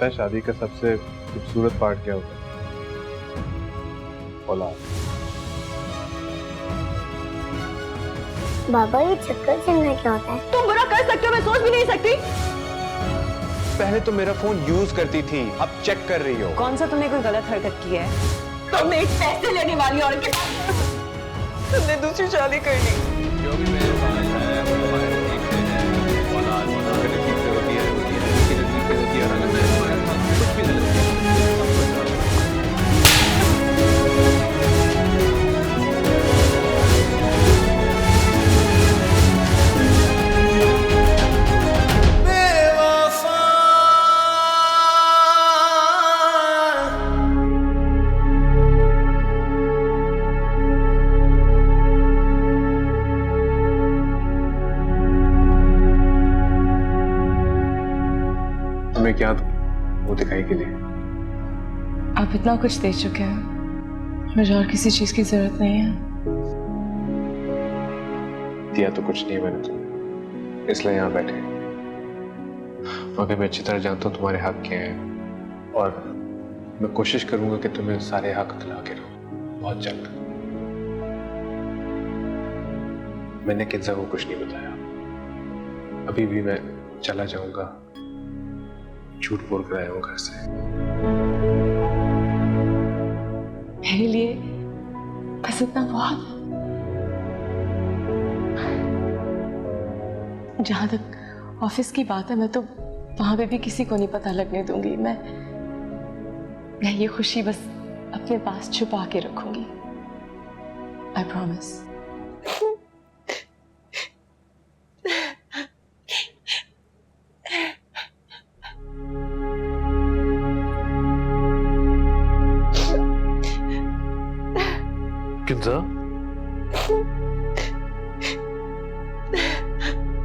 पता है शादी का सबसे खूबसूरत पार्ट क्या होता है? औलाद। बाबा ये चक्कर चलना क्या होता है? तुम बुरा कर सकते हो, मैं सोच भी नहीं सकती। पहले तो मेरा फोन यूज करती थी, अब चेक कर रही हो। कौन सा तुमने कोई गलत हरकत की है? तुमने एक पैसे लेने वाली औरत के साथ तुमने दूसरी शादी कर ली। जो भी मेरे पास है वो हमारे नसीब से है। औलाद अगर नसीब से होती है उसकी नसीब से होती है, और अगर मैं कुछ भी गलत तुम्हें क्या वो दिखाई के लिए? आप इतना कुछ दे चुके हैं, मुझे और किसी चीज की जरूरत नहीं है। दिया तो कुछ नहीं है मैंने तुम्हें, इसलिए यहाँ बैठे। मगर मैं अच्छी तरह जानता हूँ तुम्हारे हक क्या हैं, और मैं कोशिश करूंगा कि तुम्हें सारे हक दिला के रहूं बहुत जल्द। मैंने किन्जा को कुछ नहीं बताया। अभी भी मैं चला जाऊंगा, झूठ बोल कर आया हूं घर से। मेरे लिए बस इतना बहुत। जहां तक ऑफिस की बात है, मैं तो वहां पे भी किसी को नहीं पता लगने दूंगी। मैं ये खुशी बस अपने पास छुपा के रखूंगी। I promise. किन्जा,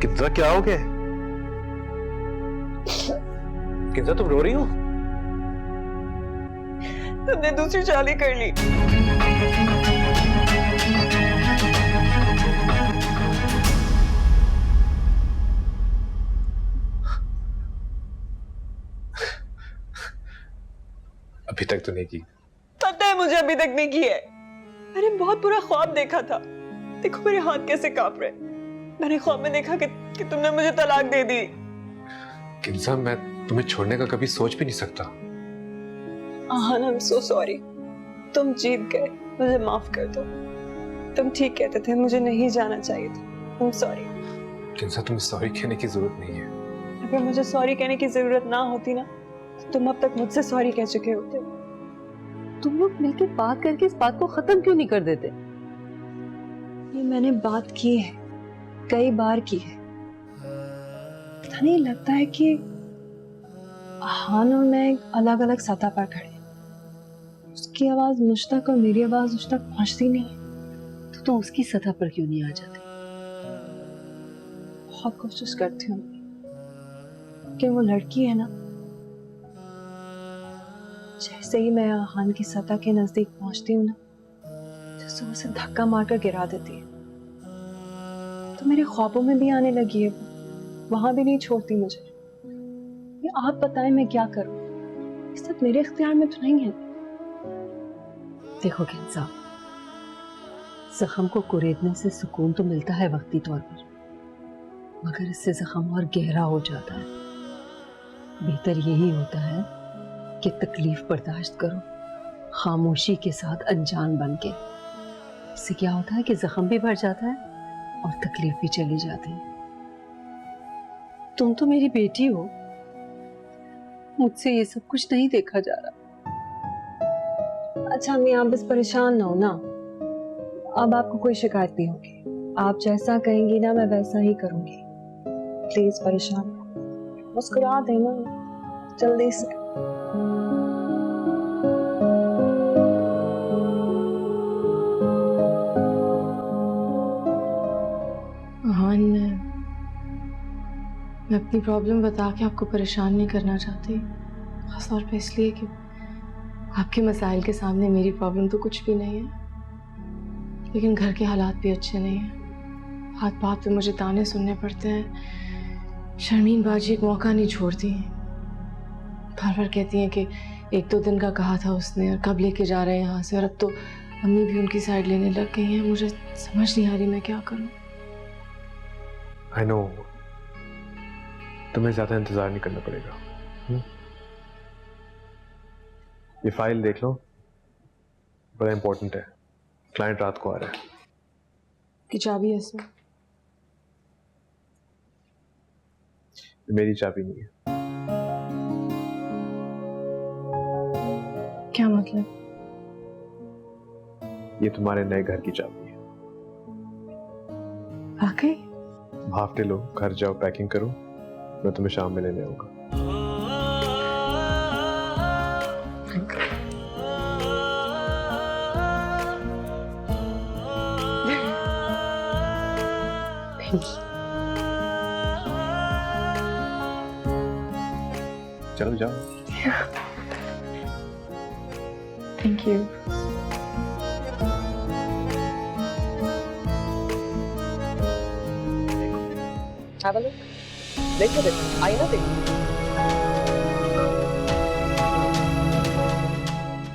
किन्जा क्या हो गया? किन्जा तुम रो रही हो? तुमने दूसरी शादी कर ली। अभी तक तो नहीं की। पता है मुझे अभी तक नहीं की है। मैंने बहुत बुरा ख्वाब देखा था। देखो मेरे हाथ कैसे कांप रहे। मैंने ख्वाब में देखा कि तुमने मुझे तलाक दे दी। किन्जा, मैं तुम्हें छोड़ने का कभी सोच भी नहीं सकता। आहान, आई एम सो सॉरी। तुम जीत गए, मुझे माफ कर दो। तुम ठीक कहते थे, मुझे नहीं जाना चाहिए था। I am sorry. किन्जा, तुम्हें सॉरी कहने की जरूरत नहीं है। अगर मुझे सॉरी कहने की जरूरत ना होती ना, तो तुम अब तक मुझसे सॉरी कह चुके होते। तुम लोग मिलकर बात करके इस बात को खत्म क्यों नहीं कर देते? ये मैंने बात की है, कई बार की है। पता नहीं लगता है कि आहान और मैं अलग अलग सतह पर खड़े। उसकी आवाज मुझ तक और मेरी आवाज उस तक पहुंचती नहीं। तो तुम उसकी सतह पर क्यों नहीं आ जाते? बहुत कोशिश करती हूँ कि वो लड़की है ना, जैसे ही मैं आहान की सतह के नजदीक पहुंचती हूँ ना, जैसे उसे धक्का मारकर गिरा देती है। तो मेरे ख्वाबों में भी आने लगी है, वहां भी नहीं छोड़ती मुझे। ये आप बताएं मैं क्या करूं? इस सब मेरे इख्तियार में तो नहीं है। देखो किन्जा, जख्म को कुरेदने से सुकून तो मिलता है वक्ती तौर पर, मगर इससे जख्म और गहरा हो जाता है। बेहतर यही होता है कि तकलीफ बर्दाश्त करो, खामोशी के साथ अनजान बन के। इससे क्या होता है कि जख्म भी भर जाता है और तकलीफ भी चली जाती है। तुम तो मेरी बेटी हो, मुझसे ये सब कुछ नहीं देखा जा रहा। अच्छा अम्मी, आप बस परेशान ना हो ना। अब आपको कोई शिकायत नहीं होगी। आप जैसा कहेंगी ना, मैं वैसा ही करूंगी। प्लीज परेशान ना हो। मुस्कुरा देना जल्दी से। आहान, मैं अपनी प्रॉब्लम बता के आपको परेशान नहीं करना चाहती, खास तौर पे इसलिए कि आपके मसाइल के सामने मेरी प्रॉब्लम तो कुछ भी नहीं है। लेकिन घर के हालात भी अच्छे नहीं हैं। बात बात पे मुझे ताने सुनने पड़ते हैं। शर्मीन बाजी एक मौका नहीं छोड़ती। बार बार कहती हैं कि 1-2 दिन का कहा था उसने और कब लेके जा रहे हैं यहाँ से, और अब तो अम्मी भी उनकी साइड लेने लग गई हैं। मुझे समझ नहीं आ रही मैं क्या करूँ। आई नो, तुम्हें ज्यादा इंतजार नहीं करना पड़ेगा। ये फाइल देख लो, बड़ा इंपॉर्टेंट है। क्लाइंट रात को आ रहा है। कि चाबी है इसमें? मेरी चाबी नहीं है। क्या मतलब? ये तुम्हारे नए घर की चाबी है। वाकई? हाफ डे लो, घर जाओ, पैकिंग करो, मैं तुम्हें शाम में लेने आऊंगा। चलो जाओ। Thank you. Have a look. देखो देखो, आईना देखो।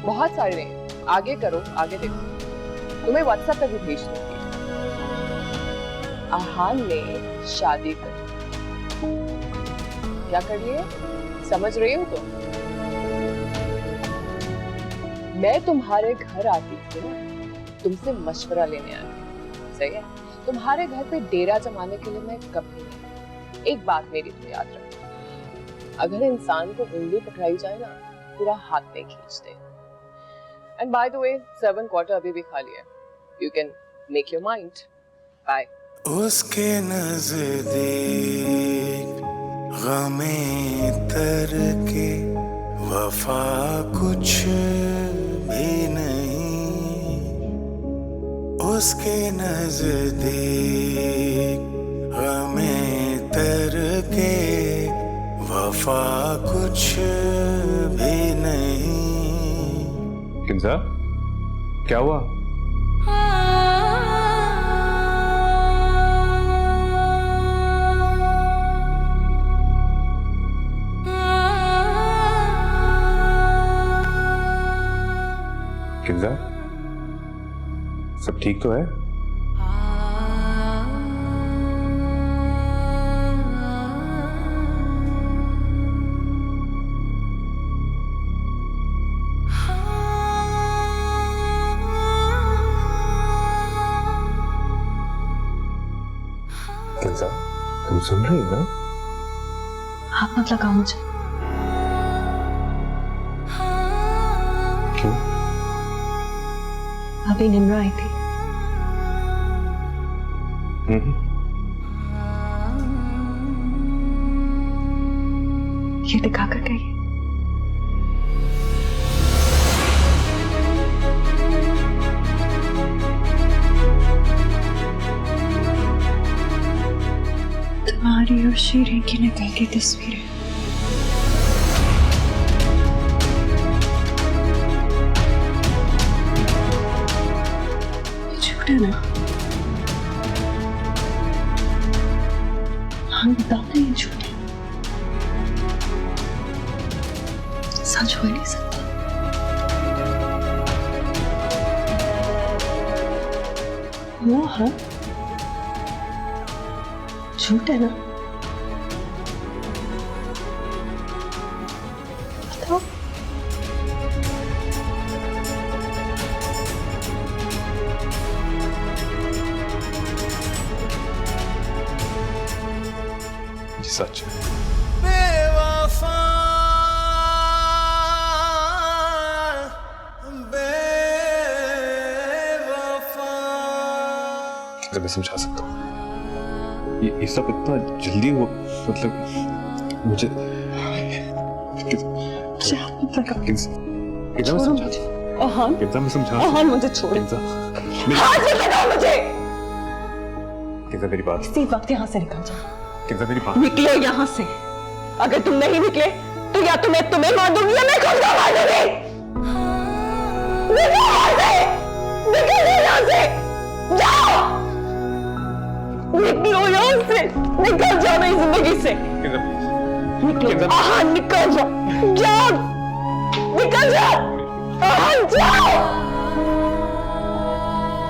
बहुत सारे हैं, आगे करो, आगे देखो। तुम्हें व्हाट्सएप पे भी भेज दूंगी। आहान ने शादी कर, क्या कर लिए? समझ रही हो तुम? मैं तुम्हारे घर आती थी ना, तुमसे मशवरा लेने आई थी, सही है? तुम्हारे घर पे डेरा जमाने के लिए मैं कभी नहीं। एक बात मेरी तो याद रखो, अगर इंसान को उंगली पकड़ाई जाए ना, पूरा हाथ में खींच दे। And by the way, servant quarter अभी भी खाली है, you can make your mind. Bye. उसके नजदीक गमे तर के वफा कुछ भी नहीं, उसके नजदीक गमे तर के वफा कुछ भी नहीं। किंजा, क्या हुआ? किंजा, सब ठीक तो है? किंजा, तुम सुन रही हो ना? हाथ मत लगाओ मुझे। क्यों? अभी निम्रा आई थी। ये दिखा कर गई। तुम्हारी और शीरीन की निकलती तस्वीरें। झूठ है ना? हाँ बताओ ना, ये झूठ है। सच हो ही नहीं सकता। वो हाँ, झूठ है ना? बताओ। ये सच है। बेवफा बेवफा। मैं समझा सकता हूँ, ये सब इतना जल्दी हुआ, मतलब मुझे मैं समझा। मुझे छोड़ो। किंजा मेरी बात, इसी वक्त यहाँ से निकल जाओ। किंजा मेरी बात। निकलो यहाँ से। अगर तुम नहीं निकले तो या तो मैं तुम्हें मार दूंगी या मैं खुद को मार दूंगी। निकलो यहाँ से, निकलो यहाँ से, जाओ, निकलो यहाँ से, निकल जाओ मेरी जिंदगी से। किंजल, निकल जा, जा, निकल जा, जाओ,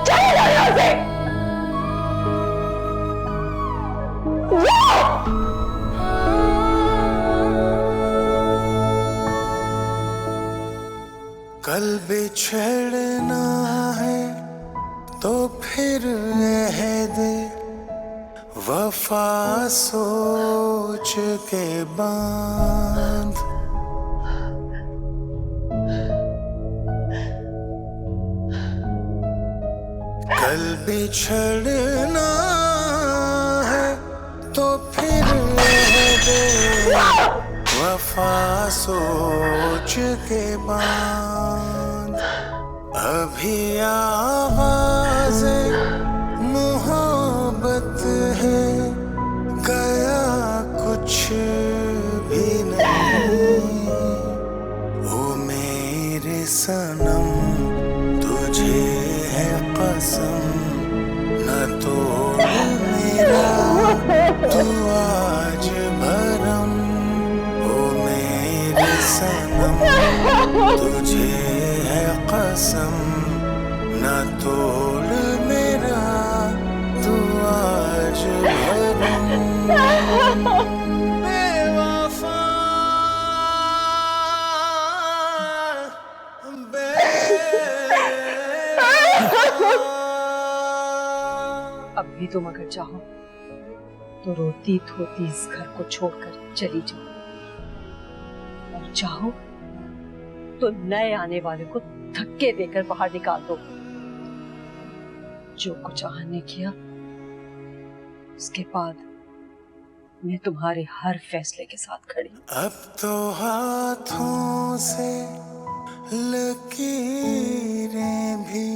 चले जाओ यहाँ से, जाओ। कल बिछड़ना है तो फिर अहद वफा सोच के बांध। कल बिछड़ना है तो फिर अहद वफा सोच के बांध। अभी आवाज़े मोहब्बत है, गया कुछ भी नहीं। ओ मेरे सनम तुझे है कसम, न तो मेरा तू आज भरम। ओ मेरे सनम तुझे है कसम, न तोड़ मेरा तू आज भरम। बेवफा, अब भी तुम अगर चाहो तो रोती धोती इस घर को छोड़कर चली जाओ, और चाहो तो नए आने वाले को धक्के देकर बाहर निकाल दो। जो कुछ आहन ने किया उसके बाद मैं तुम्हारे हर फैसले के साथ खड़ी हूं। अब तो हाथों से लकीरें भी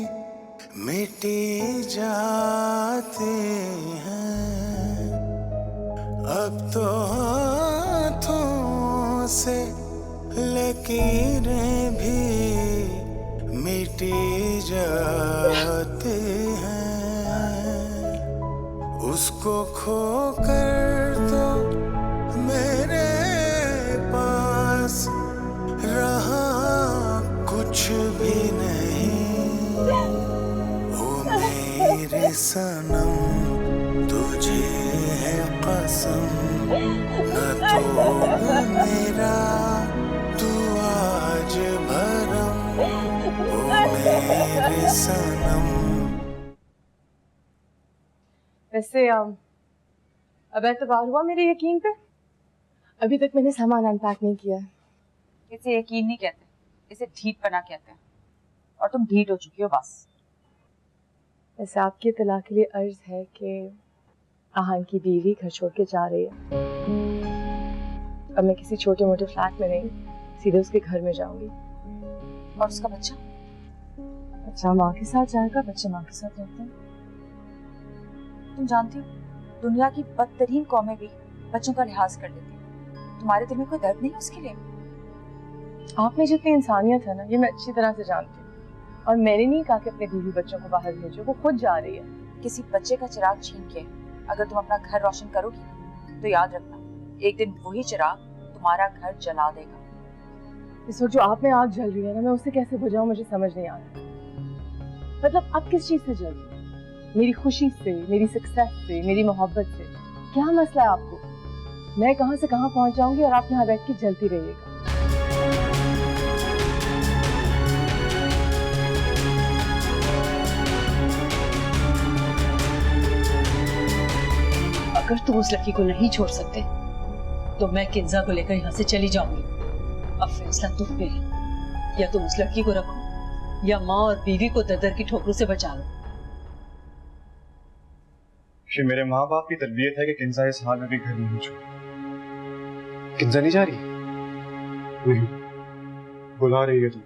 मिटी जाती हैं। अब तो हाथों से लकीरें भी मिटी जाती हैं। उसको खोकर तो मेरे पास रहा कुछ भी नहीं। ओ मेरे सनम तुझे है कसम, न तो मेरा तू आज भरम। ओ मेरे सनम। वैसे अब एतबार हुआ मेरे यकीन पे? अभी तक मैंने सामान अनपैक नहीं किया है। इसे यकीन नहीं कहते, इसे ढीठपना कहते हैं, और तुम ढीठ हो चुकी हो बस। वैसे आपकी इत्तला के लिए अर्ज है कि आहन की बीवी घर छोड़ के जा रही है। अब मैं किसी छोटे मोटे फ्लैट में नहीं, सीधे उसके घर में जाऊंगी। और उसका बच्चा? बच्चा माँ के साथ जाएगा, बच्चे माँ के साथ रहते हैं। तुम जानती हो दुनिया की बदतरीन कौमें भी बच्चों का लिहाज कर लेती हैं। तुम्हारे दिल में कोई दर्द नहीं है उसके लिए? आप में जितनी इंसानियत है ना, ये मैं अच्छी तरह से जानती हूँ। और मैंने नहीं कहा कि अपने बीवी बच्चों को बाहर भेजो, वो खुद जा रही है। किसी बच्चे का चिराग छीन के अगर तुम अपना घर रोशन करोगी ना, तो याद रखना एक दिन वही चिराग तुम्हारा घर जला देगा। इस वक्त जो आप में आग जल रही है ना, मैं उसे कैसे बुझाऊं मुझे समझ नहीं आ रहा। मतलब आप किस चीज से जल रही है? मेरी खुशी से, मेरी सक्सेस से, मेरी मोहब्बत से? क्या मसला है आपको? मैं कहां से कहां पहुंच जाऊंगी और आप यहाँ बैठ के जलती रहिएगा। अगर तुम उस लड़की को नहीं छोड़ सकते तो मैं किंजा को लेकर यहाँ से चली जाऊंगी। अब फैसला तुम पे है, या तुम उस लड़की को रखो या माँ और बीवी को दर की ठोकरों से बचा लो। कि मेरे माँ बाप की तरबियत है कि किंजा इस हाल में भी घर नहीं छोड़े। किंजा नहीं जा रही? नहीं, बुला रही है तुम।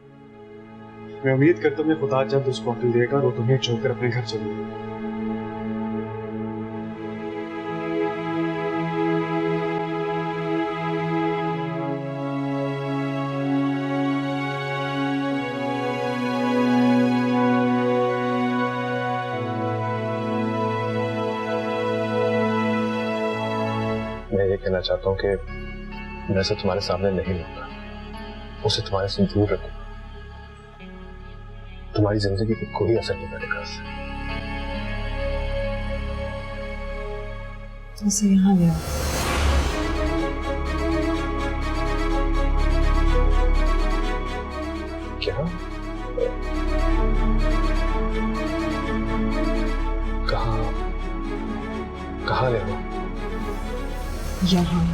मैं उम्मीद करता हूँ खुदा जल्द उसको अक्ल देगा और वो तुम्हें छोड़कर अपने घर चली जाएगी। मैं ये कहना चाहता हूँ कि मैं उसे तुम्हारे सामने नहीं लूंगा, उसे तुम्हारे से दूर रखूंगा। तुम्हारी जिंदगी पर कोई असर नहीं पड़ेगा उससे। उसे यहाँ ले आओ। क्या? कहाँ ले आओ? यहाँ,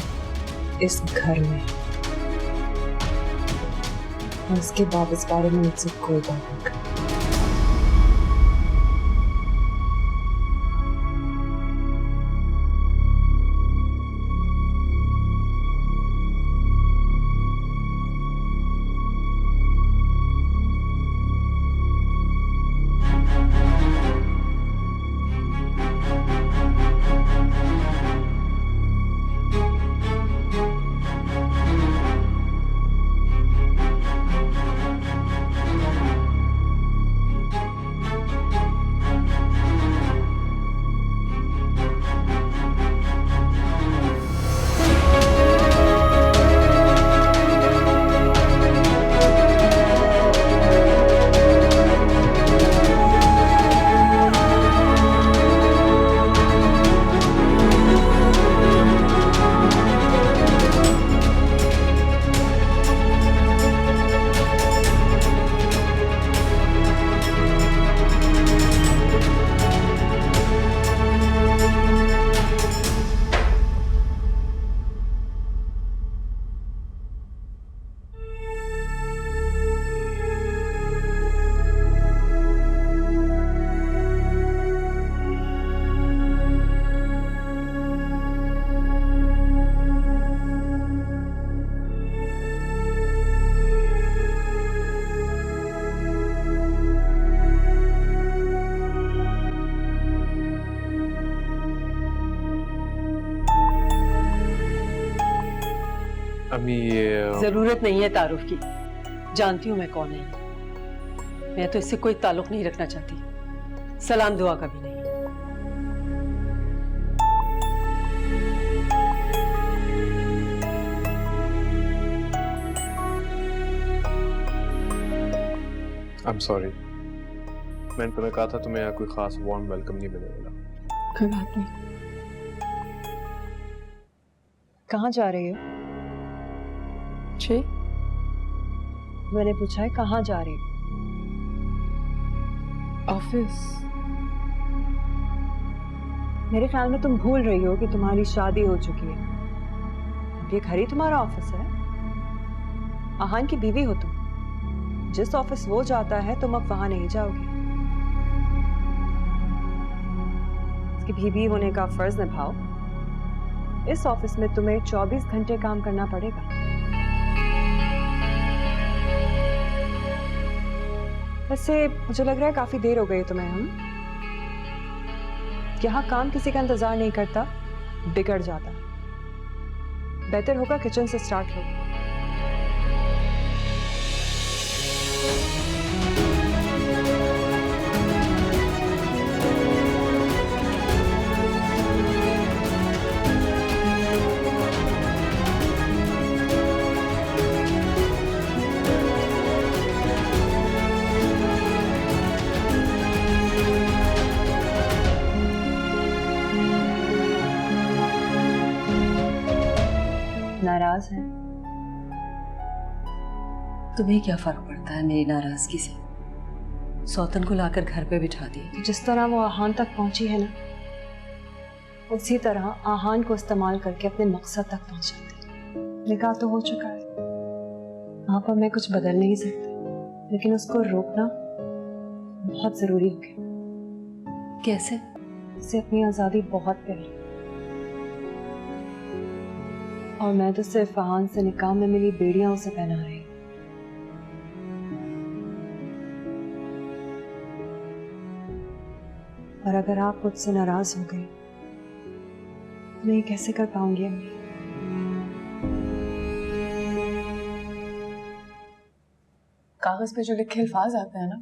इस घर में। और उसके बाद इस बारे में मुझसे कोई बात नहीं करना। अम्मी ये जरूरत नहीं है तारुफ की, जानती हूँ मैं कौन है। मैं तो इससे कोई ताल्लुक नहीं रखना चाहती, सलाम दुआ का भी नहीं। आई एम सॉरी, मैंने तुम्हें कहा था तुम्हें यहाँ कोई खास वार्म वेलकम नहीं मिलने वाला। कोई बात नहीं। कहाँ जा रही हो? जी, मैंने पूछा है कहाँ जा रही हो? ऑफिस। मेरे ख्याल में तुम भूल रही हो कि तुम्हारी शादी हो चुकी है। ये घर ही तुम्हारा ऑफिस है। आहान की बीवी हो तुम। जिस ऑफिस वो जाता है तुम अब वहां नहीं जाओगी। उसकी बीवी होने का फर्ज निभाओ। इस ऑफिस में तुम्हें 24 घंटे काम करना पड़ेगा। वैसे मुझे लग रहा है काफी देर हो गई तुम्हें। हम यहाँ काम किसी का इंतजार नहीं करता, बिगड़ जाता। बेहतर होगा किचन से स्टार्ट हो। नाराज है? तुम्हें क्या फर्क पड़ता है मेरी नाराजगी से? सौतन को लाकर घर पे बिठा दी। जिस तरह वो आहान तक पहुंची है ना, उसी तरह आहान को इस्तेमाल करके अपने मकसद तक पहुंचा दे। निकाह तो हो चुका है, वहां पर मैं कुछ बदल नहीं सकती, लेकिन उसको रोकना बहुत जरूरी हो गया। कैसे? उसे अपनी आजादी बहुत प्यारी, और मैं तो सिर्फ आहान से निकाह में मिली बेड़ियां उसे पहना रही। और अगर आप मुझसे नाराज हो गए तो मैं ये कैसे कर पाऊंगी अम्मी? कागज पे जो लिखे अल्फाज आते हैं ना,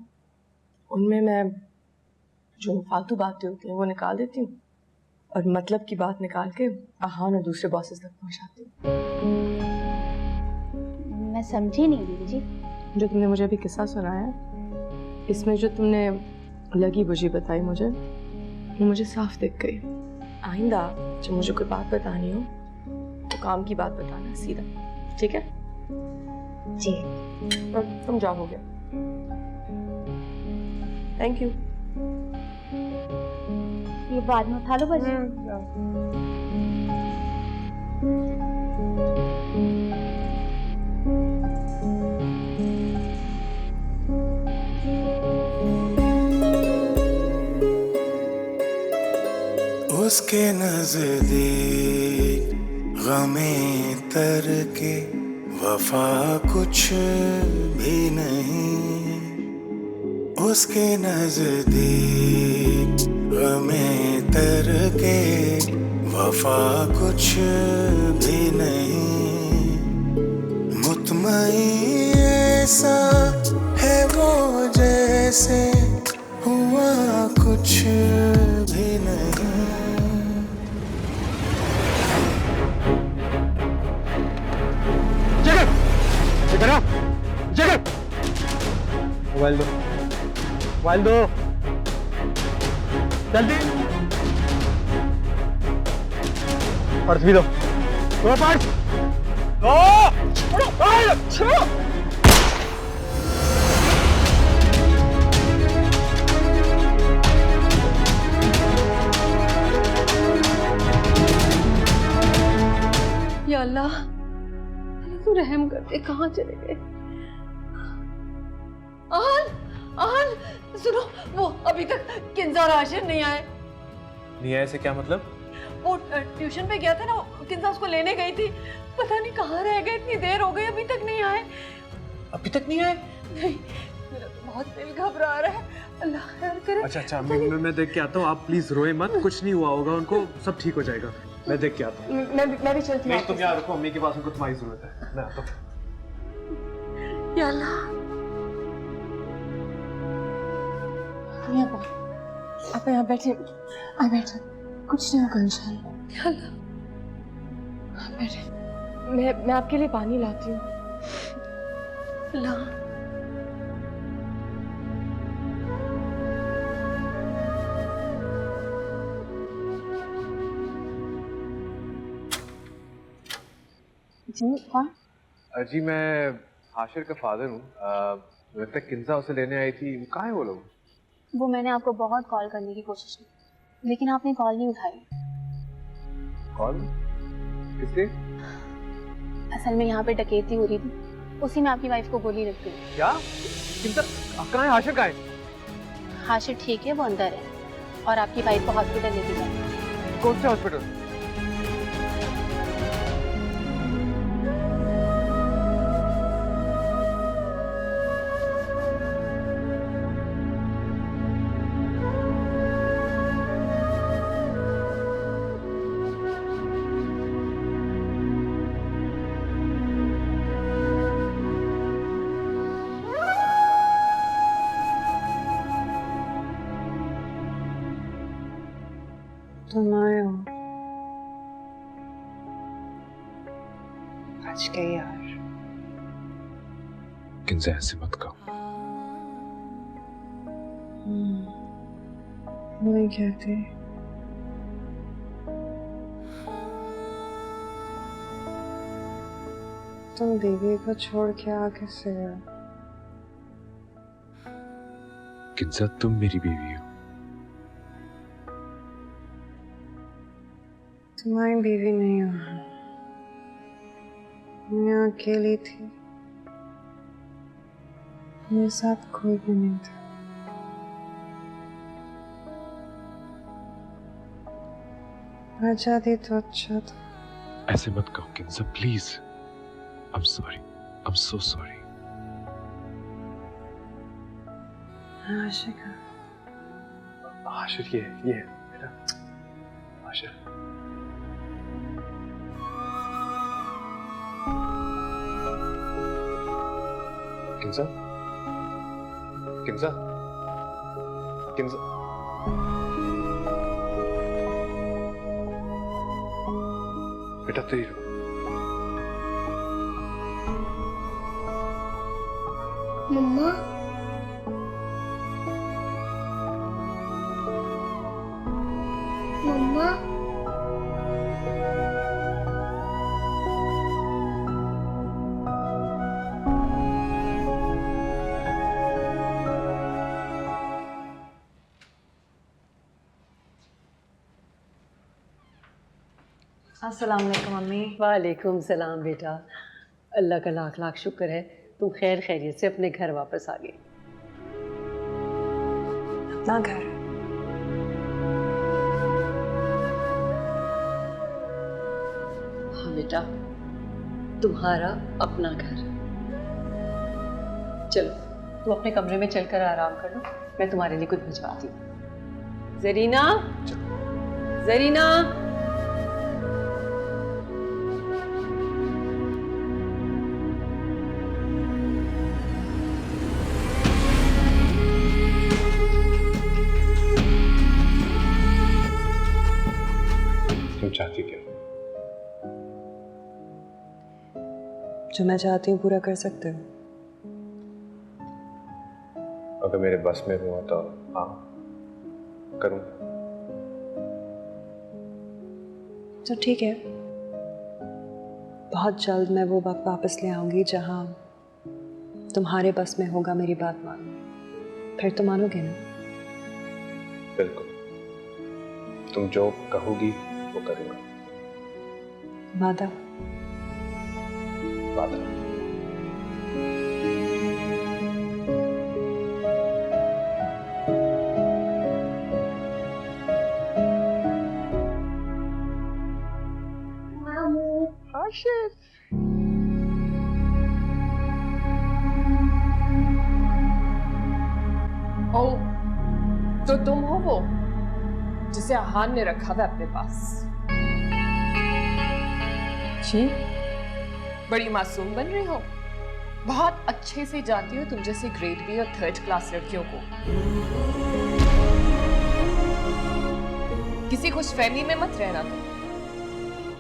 उनमें मैं जो फालतू बातें होती हैं वो निकाल देती हूँ और मतलब की बात निकाल के आहान और दूसरे बॉसेस तक पहुंचाती हूँ। समझी नहीं दीदी जी। जो तुमने मुझे अभी किस्सा सुनाया, इसमें जो तुमने लगी बुझी बताई मुझे, वो मुझे साफ दिख गई। आइंदा जब मुझे कोई बात बतानी हो तो काम की बात बताना सीधा, ठीक है? जी। तुम जाओ, हो गया। Thank you. ये बाद में उठा लो बस। उसके नजदीक गमे तर के वफा कुछ भी नहीं। उसके नजदीक गमे तर के वफा कुछ भी नहीं। मुतमईन ऐसा है वो जैसे हुआ कुछ भी नहीं। मोबाइल दो, मोबाइल दो, जल्दी। पर्स भी दो, दो पर्स, दो। छोड़ो। या अल्लाह, तू रहम कर दे, कहाँ चले गए? आहन, सुनो, वो अभी तक किंजा और आशिर नहीं आए। नहीं आए से क्या मतलब? वो ट्यूशन पे गया था ना, किंजा उसको लेने गई थी, पता नहीं कहाँ रह गए, इतनी देर हो गई अभी तक नहीं आए। अभी तक नहीं आए? नहीं, मेरा तो बहुत दिल घबरा रहा है। अल्लाह खैर करे। अच्छा, मैं देख के आता हूँ। आप प्लीज रोए मत, कुछ नहीं हुआ होगा उनको, सब ठीक हो जाएगा। मैं देख के आता हूँ। मैं भी चलती हूँ। नहीं, तुम यहाँ रुको, अम्मी के पास उनको तुम्हारी जरूरत है। मैं आता हूँ। या अल्लाह, आप यहाँ बैठे, कुछ नहीं होगा इंशाल्लाह। या अल्लाह, आप बैठे, मैं आपके लिए पानी लाती हूँ। अल्लाह, जी कौन? जी मैं आशिर का फादर हूँ। लगता है किंजा उसे लेने आई थी। वो कहाँ है वो लोग? वो मैंने आपको बहुत कॉल करने की कोशिश की, लेकिन आपने कॉल नहीं उठाई। कॉल? किससे? असल में यहाँ पे डकैती हो रही थी, उसी में आपकी वाइफ को गोली लग गई। क्या? किंजा कहाँ है? आशिर कहाँ है? हाशिर ठीक है, वो अंदर है और आपकी वाइफ को हॉस्पिटल लेके जाए। कौन से हॉस्पिटल? तुम आए हो, बच गए यार। किंजा ऐसे मत कहो। नहीं कहती। तुम बीवी को छोड़ के आ कैसे गए? किंजा तुम मेरी बीवी हो। तुम्हारी बीवी नहीं हो, मैं अकेली थी, मेरे साथ कोई भी नहीं था। आ जाती तो अच्छा था। ऐसे मत कहो Kinza, please. I'm sorry. I'm so sorry. Ashika, Ashir ये बेटा, आशिर। किंजा? किंजा? किंजा? बेटा तेरी मम्मा मम्मा अस्सलाम वालेकुम मम्मी। वालेकुम सलाम बेटा। अल्लाह का लाख लाख शुक्र है तुम खैर खैरियत से अपने घर वापस आ गए। अपना घर? हाँ बेटा, तुम्हारा अपना घर। चलो तुम अपने कमरे में चलकर आराम कर लो, मैं तुम्हारे लिए कुछ भिजवाती हूँ। जरीना, जरीना। तुम चाहती क्या? जो मैं चाहती हूँ पूरा कर सकते हो। अगर मेरे बस में हुआ तो हाँ करूँगा। तो ठीक है, बहुत जल्द मैं वो वक्त वापस ले आऊंगी जहाँ तुम्हारे बस में होगा मेरी बात मानना। फिर तो मानोगे ना? बिल्कुल, तुम जो कहोगी वो करूँगा। वादा? वादा। ओ, तो तुम हो वो जिसे आहान ने रखा हुआ अपने पास? जी? बड़ी मासूम बन रही हो। बहुत अच्छे से जानती हो तुम जैसे ग्रेड बी और थर्ड क्लास लड़कियों को। किसी खुशफहमी में मत रहना तुम।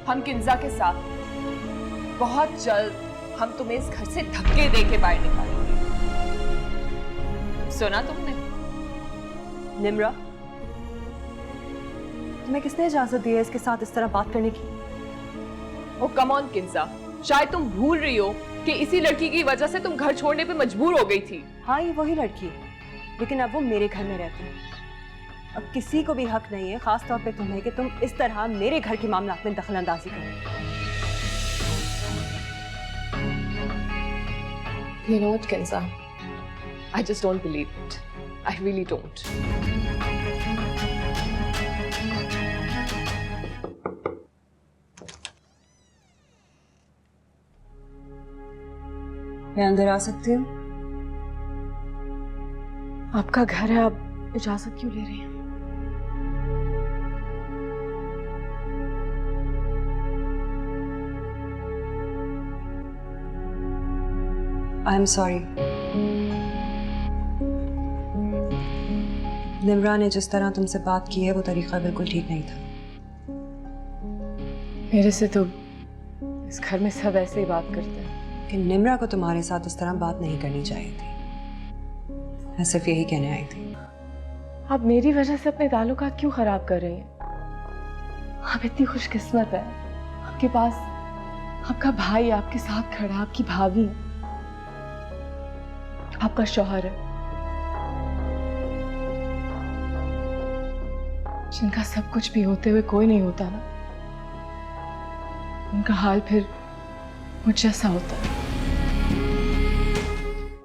हम किंजा के साथ बहुत जल्द हम तुम्हें इस घर से धक्के दे के बाहर निकालेंगे। सुना तुमने? निम्रा, तुम्हें किसने इजाजत दी है इसके साथ इस तरह बात करने की? ओ कम ऑन किंजा, शायद तुम भूल रही हो कि इसी लड़की की वजह से तुम घर छोड़ने पे मजबूर हो गई थी। हाँ, ये वही लड़की है, लेकिन अब वो मेरे घर में रहती है। अब किसी को भी हक नहीं है, खास तौर पे तुम्हें, कि तुम इस तरह मेरे घर के मामलात में दखल अंदाजी करो। You know what, Kenza? I just don't believe it. I really don't. मैं अंदर आ सकती हूँ? आपका घर है, आप इजाजत क्यों ले रही हैं? I am sorry. निम्रा ने जिस तरह तुमसे बात की है वो तरीका बिल्कुल ठीक नहीं था। मेरे से तो इस घर में सब ऐसे ही बात करते हैं। कि निम्रा को तुम्हारे साथ इस तरह बात नहीं करनी चाहिए थी। मैं सिर्फ यही कहने आई थी। आप मेरी वजह से अपने ताल्लुकात क्यों खराब कर रही हैं? आप इतनी खुशकिस्मत है, आपके पास आपका भाई आपके साथ खड़ा, आपकी भाभी, आपका शौहर है, जिनका सब कुछ भी होते हुए कोई नहीं होता ना, उनका हाल फिर मुझ जैसा होता है।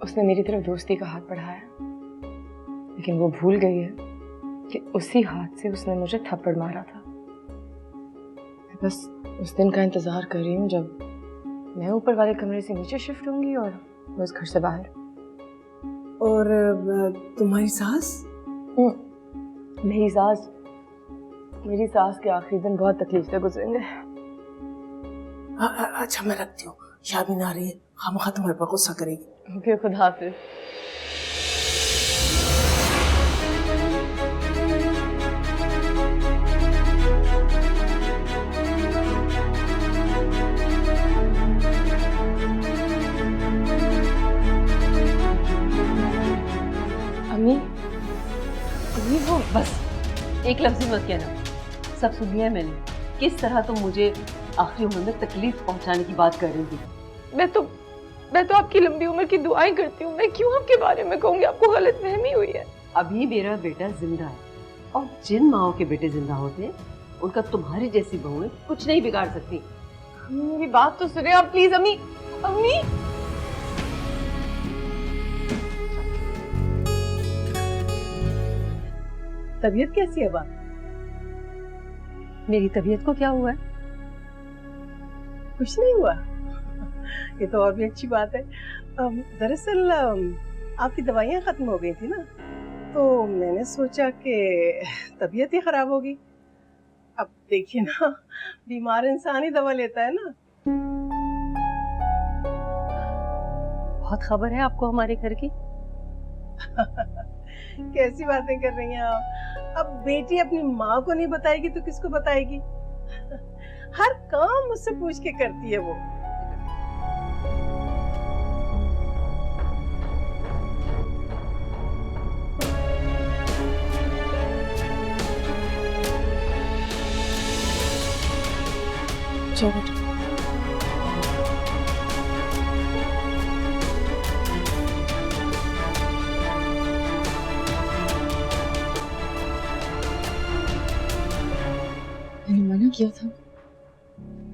उसने मेरी तरफ दोस्ती का हाथ बढ़ाया, लेकिन वो भूल गई है कि उसी हाथ से उसने मुझे थप्पड़ मारा था। मैं बस उस दिन का इंतजार कर रही हूँ जब मैं ऊपर वाले कमरे से नीचे शिफ्ट होंगी और मैं उस घर से बाहर। और तुम्हारी सास? मेरी सास के आखिरी दिन बहुत तकलीफ से गुजरेंगे। अच्छा मैं रखती हूँ, शाबिन आ रही है, खामखा तुम्हारे पर गुस्सा करेगी। ओके, खुदा हाफिज। एक लफ्ज ही मत कहना, सब सुन लिया है मैंने। किस तरह तुम मुझे आखिरी उम्र में तकलीफ पहुंचाने की बात कर रही थी। मैं तो आपकी लंबी उम्र की दुआएं करती हूँ। मैं क्यों आपके बारे में कहूँगी? आपको गलतफहमी हुई है। अभी मेरा बेटा जिंदा है, और जिन माओ के बेटे जिंदा होते हैं उनका तुम्हारी जैसी बहुएं कुछ नहीं बिगाड़ सकती। मेरी बात तो सुने आप प्लीज। अम्मी, अम्मी। तबीयत कैसी है बाप? मेरी तबीयत को क्या हुआ है? कुछ नहीं हुआ। ये तो और भी अच्छी बात है। दरअसल आपकी दवाइयाँ खत्म हो गई थी ना, तो मैंने सोचा कि तबीयत ही खराब होगी। अब देखिए ना, बीमार इंसान ही दवा लेता है ना। बहुत खबर है आपको हमारे घर की। कैसी बातें कर रही हैं आप? अब बेटी अपनी माँ को नहीं बताएगी तो किसको बताएगी? हर काम मुझसे पूछ के करती है वो। चलो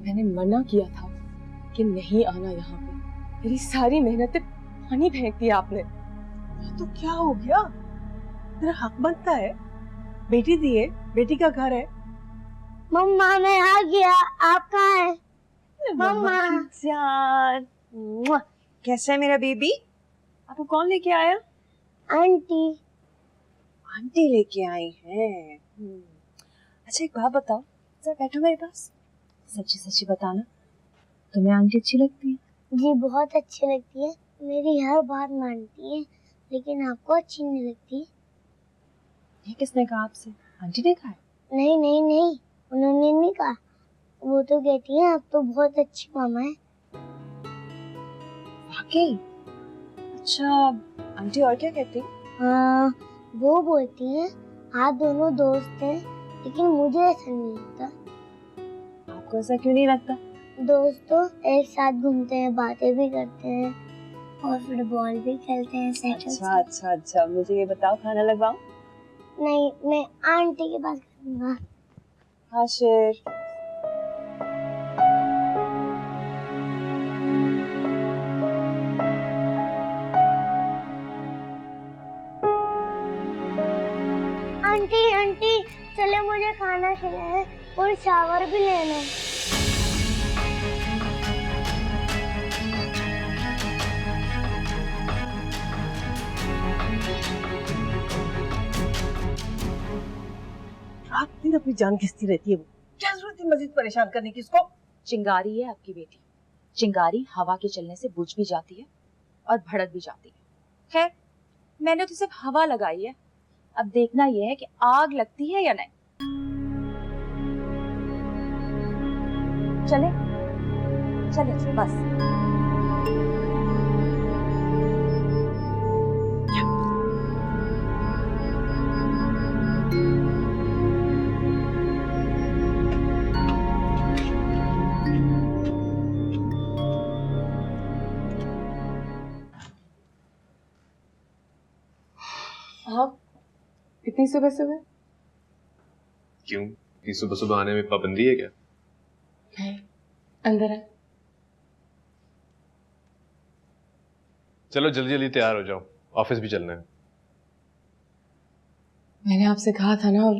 मैंने मना किया था कि नहीं आना यहाँ पे। मेरी सारी मेहनतें पानी फेंक दिया आपने। तो क्या हो गया? तेरा हक बनता है, बेटी दी है, बेटी का घर है। मम्मा मैं आ गया, आप कहाँ हैं? मम्मा जान, कैसा है मेरा बेबी? आपको कौन लेके आया? आंटी। आंटी लेके आई हैं। अच्छा एक बात बताओ, जरा बैठो मेरे पास। सच्ची सच्ची बताना, तुम्हें आंटी अच्छी लगती है? जी बहुत अच्छी लगती है, मेरी हर बात मानती है, लेकिन आपको अच्छी नहीं लगती। ये किसने कहा आपसे? आंटी ने कहा है? नहीं नहीं नहीं, उन्होंने नहीं कहा। वो तो कहती है आप तो बहुत अच्छी मामा है। वाकई? अच्छा आंटी और क्या कहती? हाँ, वो बोलती हैं आप दोनों दोस्त हैं, लेकिन मुझे ऐसा नहीं लगता। आपको ऐसा क्यों नहीं लगता? दोस्तों एक साथ घूमते हैं, बातें भी करते हैं और फुटबॉल भी खेलते हैं साइकिल से। अच्छा, मुझे ये बताओ खाना लगवाऊं? नहीं, मैं आंटी के पास करूँगा। हाशिर, आंटी आंटी चले मुझे खाना खिलाएं और शावर भी लेना। रात दिन अपनी जान घिसती रहती है वो। क्या जरूरत है मजीद परेशान करने की इसको? चिंगारी है आपकी बेटी। चिंगारी हवा के चलने से बुझ भी जाती है और भड़क भी जाती है। खैर, मैंने तो सिर्फ हवा लगाई है, अब देखना यह है कि आग लगती है या नहीं। चले चले बस। आप इतनी सुबह सुबह? क्यों, इतनी सुबह सुबह आने में पाबंदी है क्या? नहीं, अंदर है। चलो जल्दी जल्दी तैयार हो जाओ, ऑफिस भी चलना है। मैंने आपसे कहा था ना,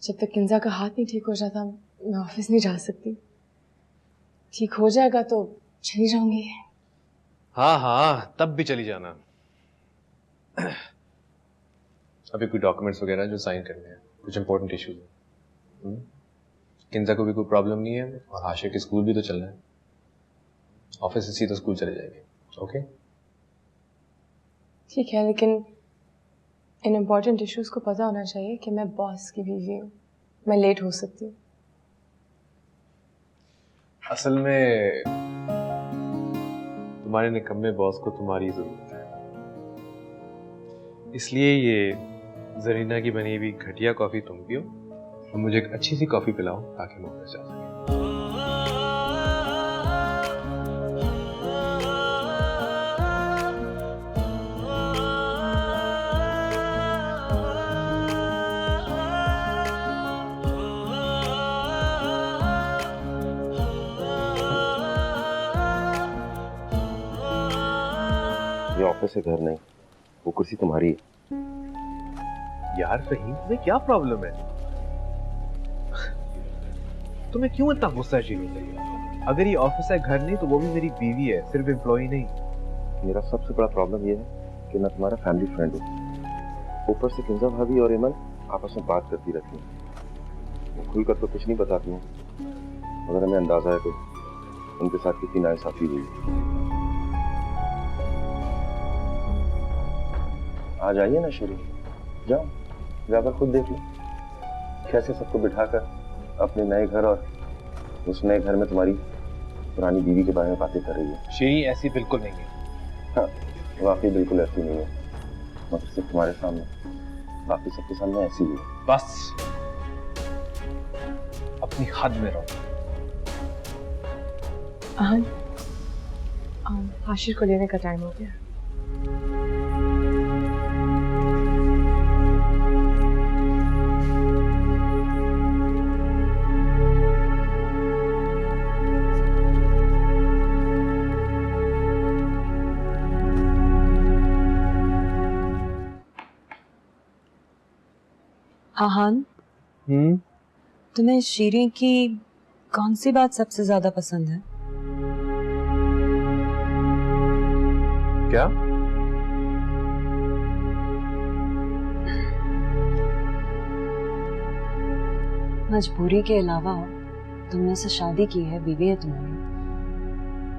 जब तक किंजा का हाथ नहीं ठीक हो जाता मैं ऑफिस नहीं जा सकती। ठीक हो जाएगा तो चली जाऊंगी। हाँ, तब भी चली जाना। अभी कोई डॉक्यूमेंट्स वगैरह जो साइन करने हैं, कुछ इंपॉर्टेंट इश्यूज हैं। किंजा को भी कोई प्रॉब्लम नहीं है और हाशिर के स्कूल भी तो चलना है। ऑफिस से सीधा स्कूल चले जाएंगे। ओके ठीक है, लेकिन इन इम्पोर्टेंट इश्यूज को पता होना चाहिए कि मैं बॉस की बीवी हूँ, मैं लेट हो सकती हूँ। असल में तुम्हारे निकम्मे बॉस को तुम्हारी जरूरत है, इसलिए ये जरीना की बनी हुई घटिया कॉफी तुम पियो और मुझे एक अच्छी सी कॉफी पिलाओ ताकि मैं ऑफिस जा सके। ये ऑफिस है, घर नहीं। वो कुर्सी तुम्हारी है। यार फहीम, तुम्हें क्या प्रॉब्लम है? तुम्हें क्यों इतना गुस्सा शीनू से? अगर ये ऑफिस है, घर नहीं, तो वो भी मेरी बीवी है, सिर्फ एम्प्लॉय नहीं। मेरा सबसे बड़ा प्रॉब्लम ये है कि मैं तुम्हारा फैमिली फ्रेंड हूँ। ऊपर से किंजा भाभी और इमन आपस में बात करती रहती हैं। वो खुलकर तो कुछ नहीं बताती हैं, मगर हमें अंदाजा है कि उनके साथ कितनी नाइंसाफी हुई। आ जाइए ना शुरू, जाओ जाकर खुद देख लो कैसे सबको बिठाकर अपने नए घर और उस नए घर में तुम्हारी पुरानी बीवी के बारे में बातें कर रही है। शेरी ऐसी बिल्कुल नहीं है। हाँ, वाकई बिल्कुल ऐसी नहीं है, मगर सिर्फ तुम्हारे सामने, बाकी सबके सामने ऐसी ही है। बस अपनी हद में रहो। हाशिर को लेने का टाइम हो गया। आहान, तुम्हें शीरी की कौन सी बात सबसे ज्यादा पसंद है? क्या? मजबूरी के अलावा तुमने उससे शादी की है, बीवी है तुम्हारी,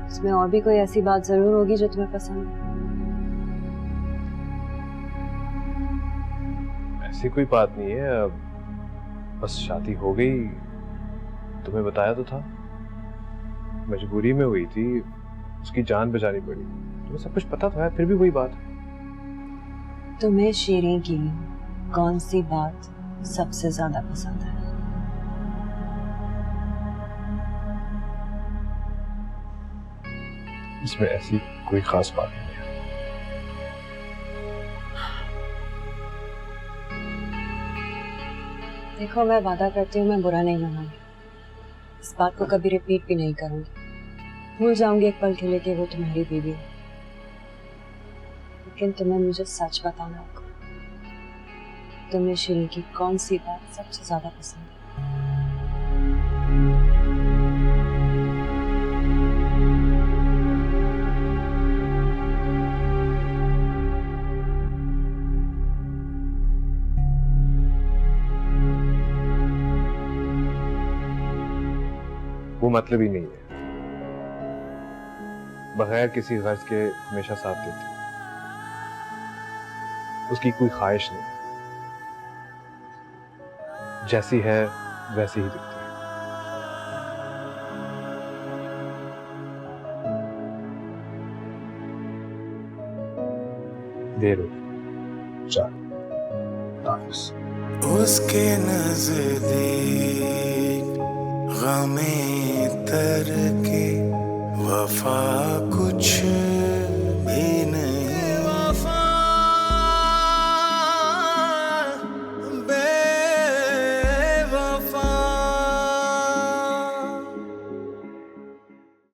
उसमें और भी कोई ऐसी बात जरूर होगी जो तुम्हें पसंद है। ऐसी कोई बात नहीं है, बस शादी हो गई। तुम्हें बताया तो था, मजबूरी में हुई थी, उसकी जान बचानी पड़ी। तुम्हें सब कुछ पता था, फिर भी वही बात। तुम्हें शीरी की कौन सी बात सबसे ज्यादा पसंद है? इसमें ऐसी कोई खास बात नहीं है। देखो, मैं वादा करती हूँ मैं बुरा नहीं मानूंगी, इस बात को कभी रिपीट भी नहीं करूंगी। भूल जाऊंगी एक पल के लिए कि वो तुम्हारी बीवी है, लेकिन तुम्हें मुझे सच बताना होगा, तुम्हें शीरी की कौन सी बात सबसे ज्यादा पसंद है? वो मतलब ही नहीं है, बगैर किसी गर्ज के हमेशा साथ देती, उसकी कोई ख्वाहिश नहीं, जैसी है वैसी ही दिखती है। देर हो चल, उसके नजदीक गमे तर के वफा कुछ